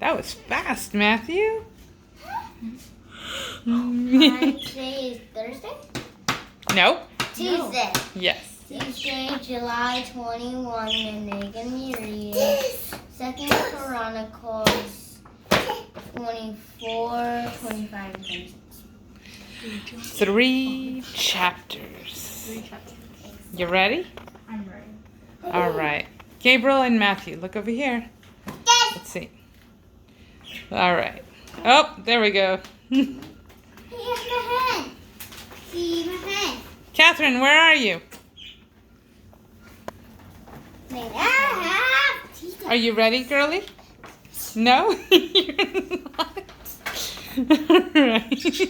That was fast, Matthew. Today is Thursday? Nope. Tuesday. Yes. Tuesday, July 21, and they're going to be reading 2 Chronicles 24, 25, and 26. 3 chapters. You ready? I'm ready. All right. Gabriel and Matthew, look over here. Let's see. All right. Oh, there we go. See my hand. See my hand. Catherine, where are you? Are you ready, girlie? No? You're not. All right.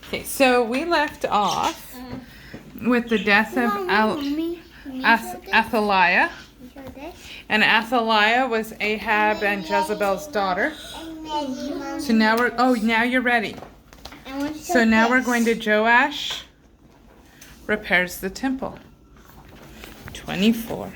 Okay, so we left off with the death of Athaliah. And Athaliah was Ahab and Jezebel's daughter. So now now you're ready. So now we're going to Joash repairs the temple. 24.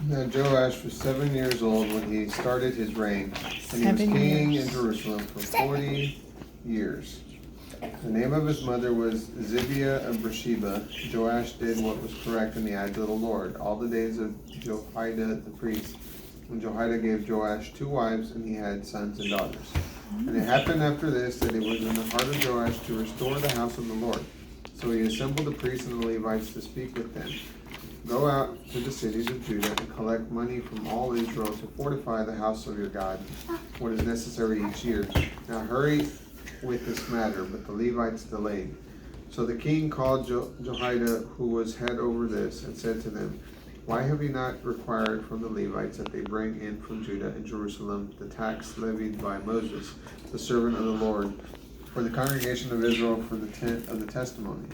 Now Joash was 7 years old when he started his reign, and he was king in Jerusalem for 40 years. The name of his mother was Zibiah of Beersheba. Joash did what was correct in the eyes of the Lord all the days of Jehoiada the priest. And Jehoiada gave Joash 2 wives, and he had sons and daughters. And it happened after this that it was in the heart of Joash to restore the house of the Lord. So he assembled the priests and the Levites to speak with them. Go out to the cities of Judah and collect money from all Israel to fortify the house of your God, what is necessary each year. Now hurry with this matter, but the Levites delayed. So the king called Jehoiada, who was head over this, and said to them, why have you not required from the Levites that they bring in from Judah and Jerusalem the tax levied by Moses, the servant of the Lord, for the congregation of Israel for the tent of the testimony?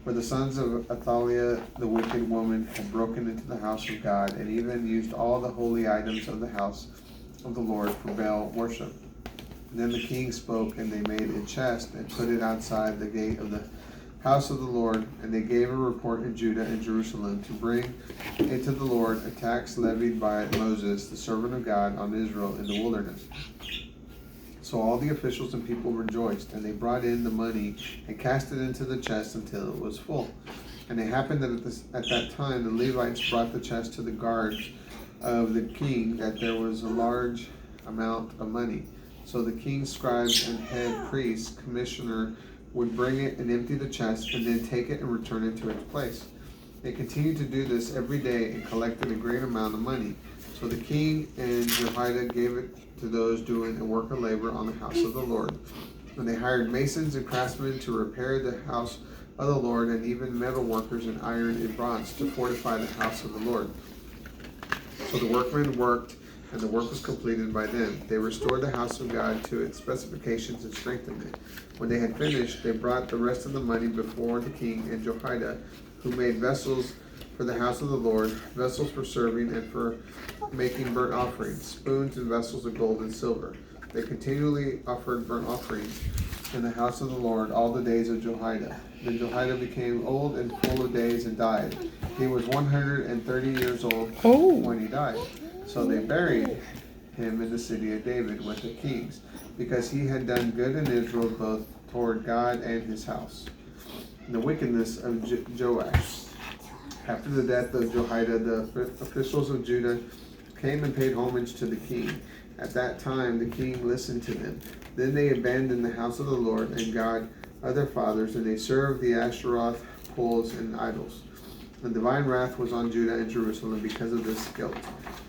For the sons of Athaliah, the wicked woman, had broken into the house of God, and even used all the holy items of the house of the Lord for Baal worship. And then the king spoke, and they made a chest and put it outside the gate of the house of the Lord. And they gave a report in Judah and Jerusalem to bring into the Lord a tax levied by Moses, the servant of God, on Israel in the wilderness. So all the officials and people rejoiced, and they brought in the money and cast it into the chest until it was full. And it happened that at that time the Levites brought the chest to the guards of the king, that there was a large amount of money. So the king's scribes and head priest, commissioner, would bring it and empty the chest, and then take it and return it to its place. They continued to do this every day and collected a great amount of money. So the king and Jehoiada gave it to those doing a work of labor on the house of the Lord. And they hired masons and craftsmen to repair the house of the Lord, and even metal workers in iron and bronze to fortify the house of the Lord. So the workmen worked, and the work was completed by them. They restored the house of God to its specifications and strengthened it. When they had finished, they brought the rest of the money before the king and Jehoiada, who made vessels for the house of the Lord, vessels for serving and for making burnt offerings, spoons and vessels of gold and silver. They continually offered burnt offerings in the house of the Lord all the days of Jehoiada. Then Jehoiada became old and full of days and died. He was 130 years old when he died. So they buried him in the city of David with the kings, because he had done good in Israel both toward God and his house. The wickedness of Joash. After the death of Jehoiada, the officials of Judah came and paid homage to the king. At that time the king listened to them. Then they abandoned the house of the Lord and God of their fathers, and they served the Asheroth poles and idols. The divine wrath was on Judah and Jerusalem because of this guilt.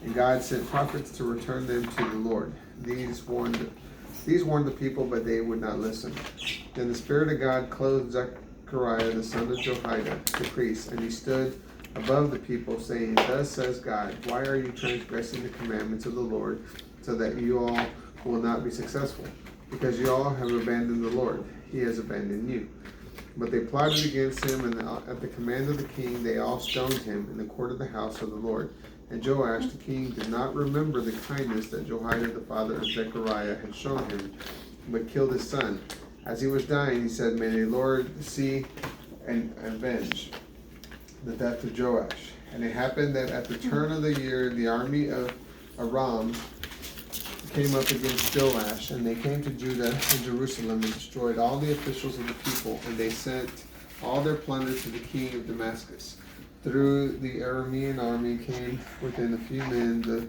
And God sent prophets to return them to the Lord. These warned the people, but they would not listen. Then the Spirit of God clothed Zechariah, the son of Jehoiada, the priest, and he stood above the people, saying, thus says God, why are you transgressing the commandments of the Lord, so that you all will not be successful? Because you all have abandoned the Lord. He has abandoned you. But they plotted against him, and at the command of the king they all stoned him in the court of the house of the Lord. And Joash the king did not remember the kindness that Jehoiada the father of Zechariah had shown him, but killed his son. As he was dying, he said, may the Lord see and avenge. the death of Joash. And it happened that at the turn of the year, the army of Aram came up against Joash, and they came to Judah and Jerusalem and destroyed all the officials of the people, and they sent all their plunder to the king of Damascus. Through the Aramean army came within a few men, the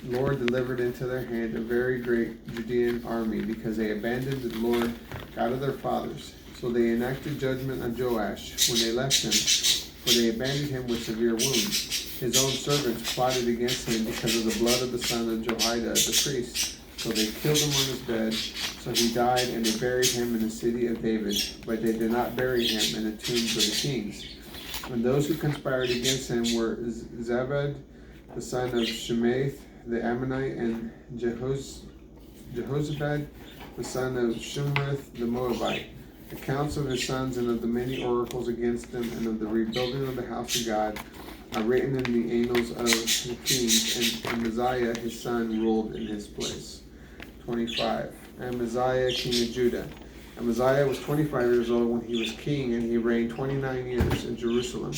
Lord delivered into their hand a very great Judean army, because they abandoned the Lord God of their fathers. So they enacted judgment on Joash when they left him, for they abandoned him with severe wounds. His own servants plotted against him because of the blood of the son of Jehoiada the priest. So they killed him on his bed, so he died, and they buried him in the city of David, but they did not bury him in the tombs of the kings. And those who conspired against him were Zabad, the son of Shemaith the Ammonite, and Jehozabad, the son of Shumrith the Moabite. Accounts of his sons and of the many oracles against them and of the rebuilding of the house of God are written in the annals of the kings, and Amaziah his son ruled in his place. 25. Amaziah, king of Judah. Amaziah was 25 years old when he was king, and he reigned 29 years in Jerusalem.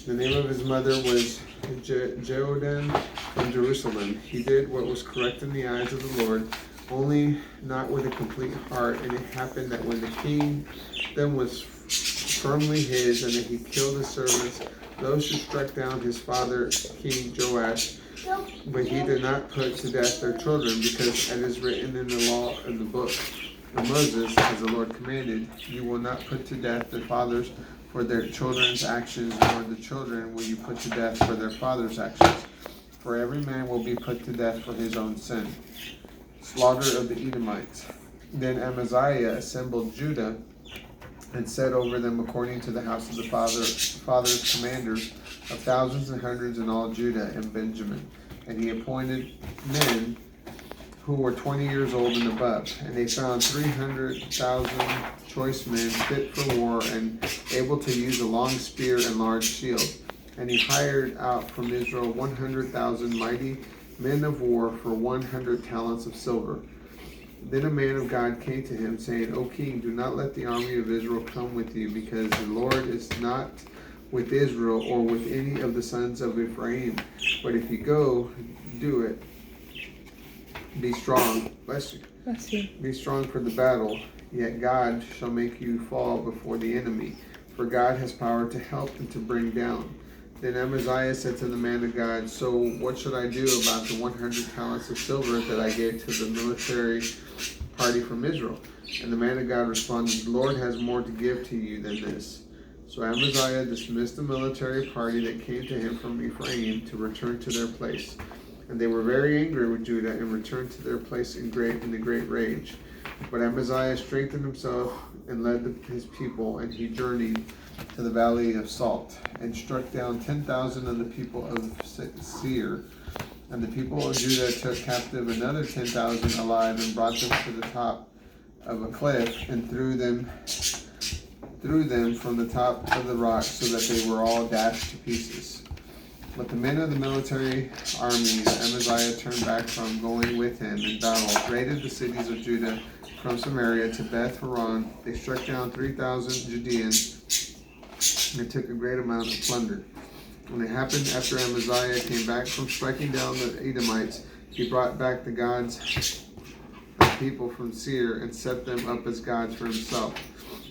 The name of his mother was Jehoadan from Jerusalem. He did what was correct in the eyes of the Lord, only not with a complete heart. And it happened that when the kingdom was firmly his, and that he killed his servants, those who struck down his father King Joash, but he did not put to death their children, because it is written in the law in the book of Moses, as the Lord commanded, you will not put to death the fathers for their children's actions, nor the children will you put to death for their father's actions. For every man will be put to death for his own sin. Slaughter of the Edomites. Then Amaziah assembled Judah and set over them according to the house of the fathers commanders of thousands and hundreds in all Judah and Benjamin. And he appointed men who were 20 years old and above. And they found 300,000 choice men fit for war and able to use a long spear and large shield. And he hired out from Israel 100,000 mighty men of war for 100 talents of silver. Then a man of God came to him, saying, O king, do not let the army of Israel come with you, because the Lord is not with Israel or with any of the sons of Ephraim. But if you go, do it. Be strong. Bless you. Bless you. Be strong for the battle, yet God shall make you fall before the enemy. For God has power to help and to bring down. Then Amaziah said to the man of God, so what should I do about the 100 talents of silver that I gave to the military party from Israel? And the man of God responded, the Lord has more to give to you than this. So Amaziah dismissed the military party that came to him from Ephraim to return to their place. And they were very angry with Judah and returned to their place in a great rage. But Amaziah strengthened himself and led his people, and he journeyed to the valley of Salt, and struck down 10,000 of the people of Seir. And the people of Judah took captive another 10,000 alive, and brought them to the top of a cliff, and threw them from the top of the rock, so that they were all dashed to pieces. But the men of the military army that Amaziah turned back from going with him in battle raided the cities of Judah from Samaria to Beth Horon. They struck down 3,000 Judeans and took a great amount of plunder. When it happened after Amaziah came back from striking down the Edomites, he brought back the gods of people from Seir and set them up as gods for himself.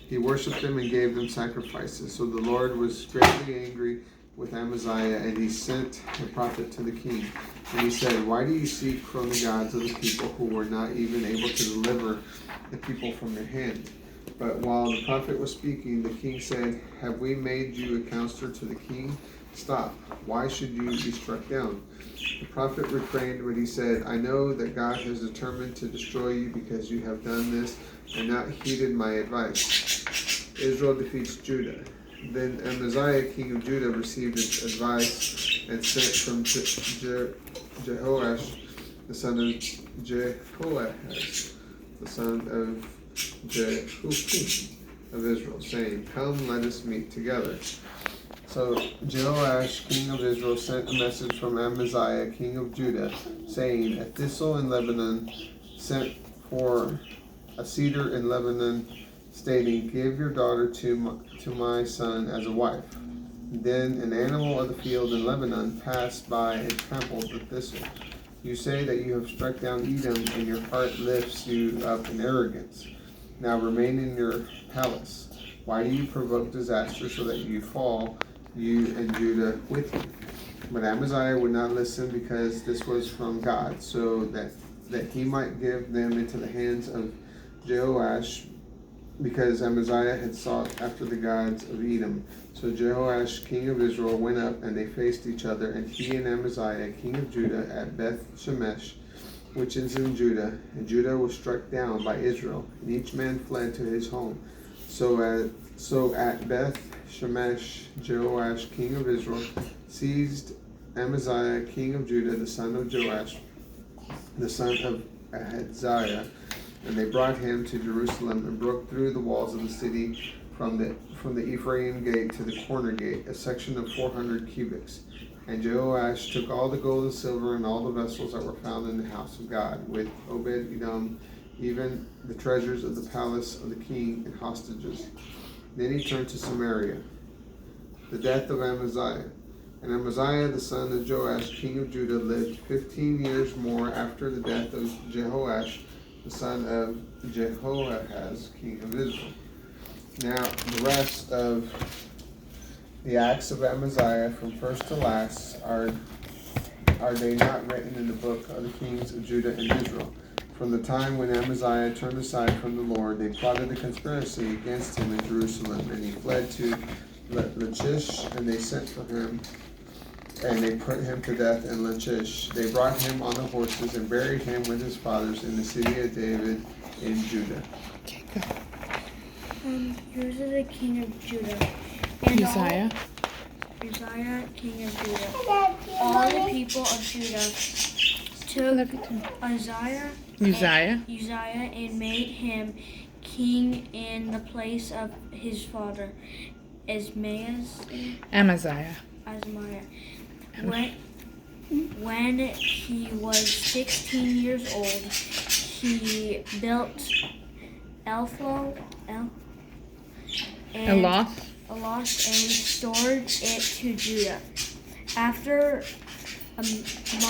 He worshipped them and gave them sacrifices. So the Lord was greatly angry with Amaziah, and he sent a prophet to the king. And he said, why do you seek from the gods of the people who were not even able to deliver the people from your hand? But while the prophet was speaking, the king said, have we made you a counselor to the king? Stop. Why should you be struck down? The prophet refrained, but he said, I know that God has determined to destroy you because you have done this and not heeded my advice. Israel defeats Judah. Then Amaziah, king of Judah, received his advice and sent from Jehoash, the son of Jehoahaz, the son of Jehoiakim of Israel, saying, come, let us meet together. So Jehoash, king of Israel, sent a message from Amaziah, king of Judah, saying, a thistle in Lebanon sent for a cedar in Lebanon, stating, give your daughter to my son as a wife. Then an animal of the field in Lebanon passed by and trampled the thistle. You say that you have struck down Edom, and your heart lifts you up in arrogance. Now remain in your palace. Why do you provoke disaster so that you fall, you and Judah with you? But Amaziah would not listen, because this was from God, so that he might give them into the hands of Jehoash, because Amaziah had sought after the gods of Edom. So Jehoash, king of Israel, went up, and they faced each other, and he and Amaziah, king of Judah, at Beth Shemesh, which is in Judah. And Judah was struck down by Israel, and each man fled to his home. So at Beth Shemesh, Jehoash, king of Israel, seized Amaziah, king of Judah, the son of Joash, the son of Ahaziah, and they brought him to Jerusalem and broke through the walls of the city from the Ephraim gate to the corner gate, a section of 400 cubits. And Jehoash took all the gold and silver and all the vessels that were found in the house of God, with Obed-Edom, even the treasures of the palace of the king and hostages. Then he turned to Samaria. The death of Amaziah. And Amaziah, the son of Joash, king of Judah, lived 15 years more after the death of Jehoash, the son of Jehoahaz, king of Israel. Now, the rest of the acts of Amaziah, from first to last, are they not written in the book of the kings of Judah and Israel? From the time when Amaziah turned aside from the Lord, they plotted a conspiracy against him in Jerusalem, and he fled to Lachish, and they sent for him, and they put him to death in Lachish. They brought him on the horses and buried him with his fathers in the city of David in Judah. Okay, go. Uzziah, the king of Judah. And Uzziah, king of Judah. All the people of Judah took Uzziah and made him king in the place of his father, Amaziah. When he was 16 years old, he built Eloth and restored it to Judah. After Amaziah.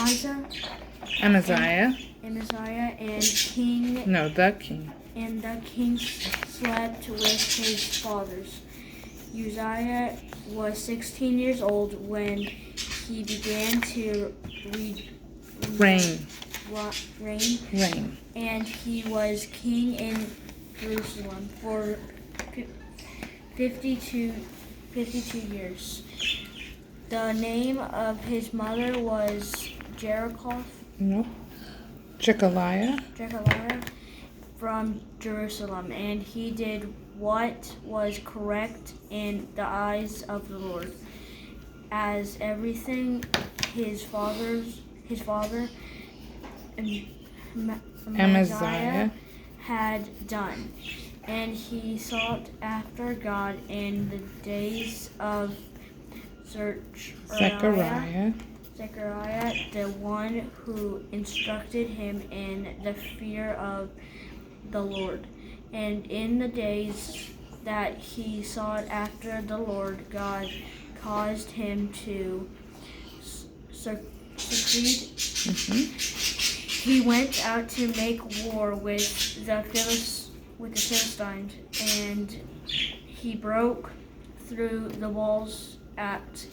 And the king slept with his fathers. Uzziah was 16 years old when he began to reign. And he was king in Jerusalem for 52 years. The name of his mother was Jechaliah from Jerusalem, and he did what was correct in the eyes of the Lord, as everything his father Amaziah had done. And he sought after God in the days of Zechariah, the one who instructed him in the fear of the Lord. And in the days that he sought after the Lord, God caused him to succeed. He went out to make war with the Philistines, and he broke through the walls at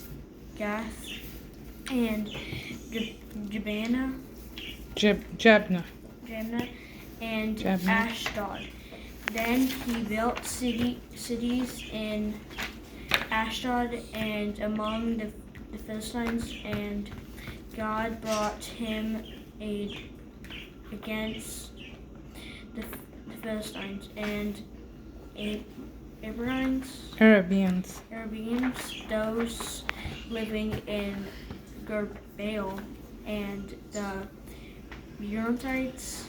Gath and Jabneh and Ashdod. Then he built cities in Ashdod and among the Philistines, and God brought him aid against the Philistines and Arabians, those living in Gerbaal, and the Meunites,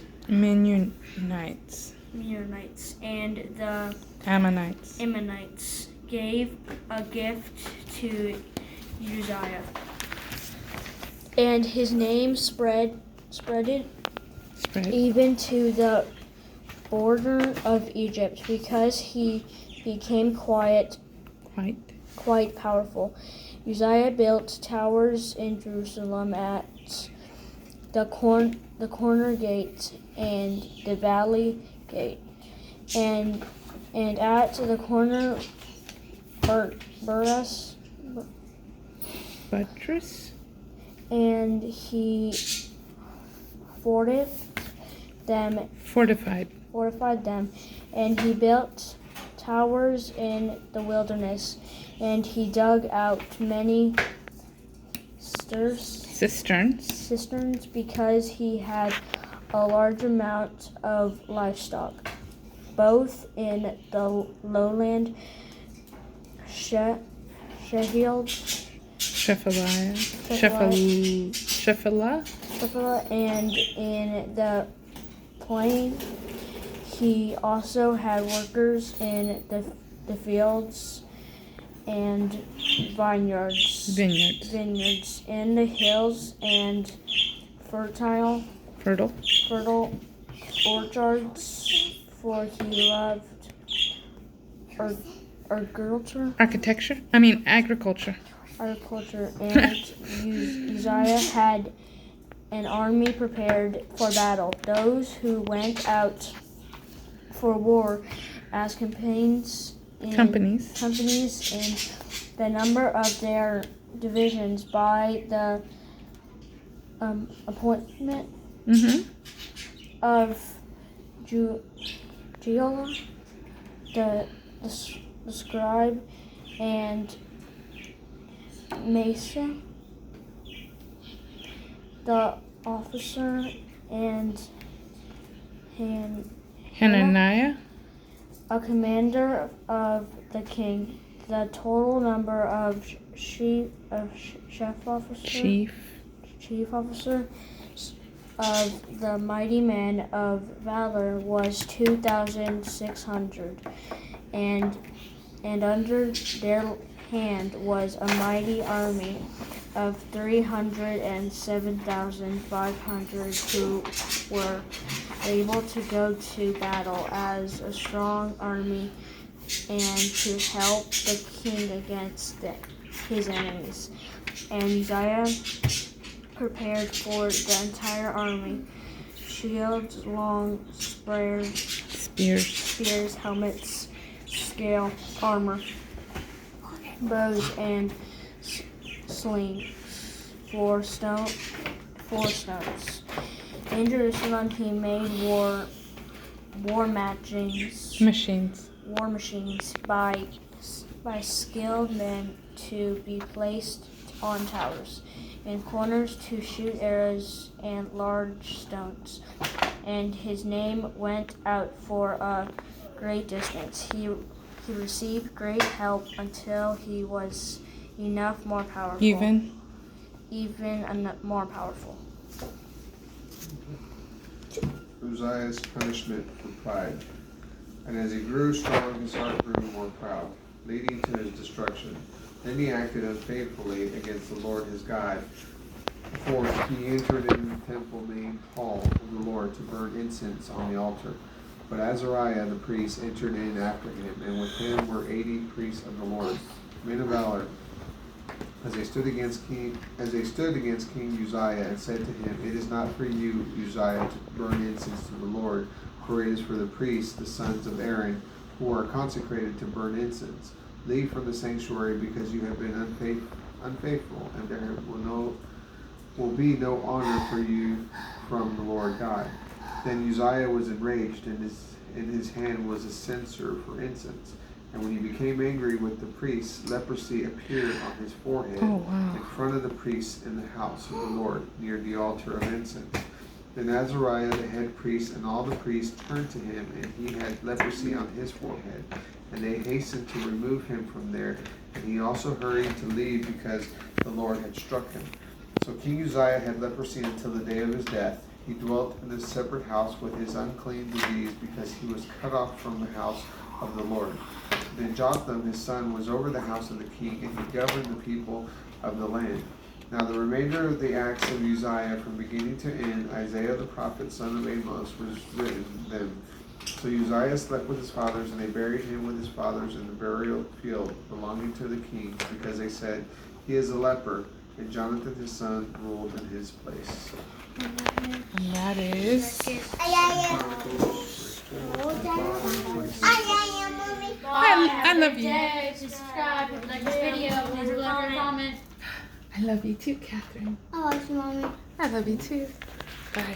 and the Ammonites gave a gift to Uzziah. And his name spread even to the border of Egypt, because he became quiet quite powerful. Uzziah built towers in Jerusalem at the corner gate and the valley gate, and at the corner Buttress. And he fortified them, and he built towers in the wilderness, and he dug out many cisterns because he had a large amount of livestock, both in the lowland Shephelah, and in the plain. He also had workers in the fields and vineyards in the hills and fertile orchards, for he loved agriculture. And Uzziah had an army prepared for battle. Those who went out for war as companies in the number of their divisions by the appointment of Jehoiada, the scribe, and Mesa, the officer, and Hananiah, a commander of the king. The total number of chief officer of the mighty men of valor was 2,600, and under their hand was a mighty army of 307,500 who were able to go to battle as a strong army and to help the king against his enemies. And Uzziah prepared for the entire army shields, long spears, helmets, scale armor, bows, and slings, four stones. In Jerusalem, he made war machines by skilled men to be placed on towers and corners to shoot arrows and large stones. And his name went out for a great distance. He received great help until he was enough more powerful. Even more powerful. Uzziah's punishment for pride. And as he grew strong, his heart grew more proud, leading to his destruction. Then he acted unfaithfully against the Lord his God, for he entered in the temple named Hall of the Lord to burn incense on the altar. But Azariah the priest entered in after him, and with him were 80 priests of the Lord, men of valor. As they stood against King Uzziah, and said to him, "It is not for you, Uzziah, to burn incense to the Lord, for it is for the priests, the sons of Aaron, who are consecrated to burn incense. Leave from the sanctuary, because you have been unfaithful, and there will be no honor for you from the Lord God." Then Uzziah was enraged, and in his hand was a censer for incense. And when he became angry with the priests, leprosy appeared on his forehead in front of the priests in the house of the Lord, near the altar of incense. Then Azariah the head priest and all the priests turned to him, and he had leprosy on his forehead. And they hastened to remove him from there, and he also hurried to leave because the Lord had struck him. So King Uzziah had leprosy until the day of his death. He dwelt in a separate house with his unclean disease, because he was cut off from the house of the Lord. Then Jotham his son was over the house of the king, and he governed the people of the land. Now the remainder of the acts of Uzziah, from beginning to end, Isaiah the prophet, son of Amos, was written them. So Uzziah slept with his fathers, and they buried him with his fathers in the burial field belonging to the king, because they said, he is a leper, and Jonathan his son ruled in his place. And that is... I love you. Subscribe, like this video, please like and comment. I love you too, Catherine. I love you, Mommy. I love you too. Bye.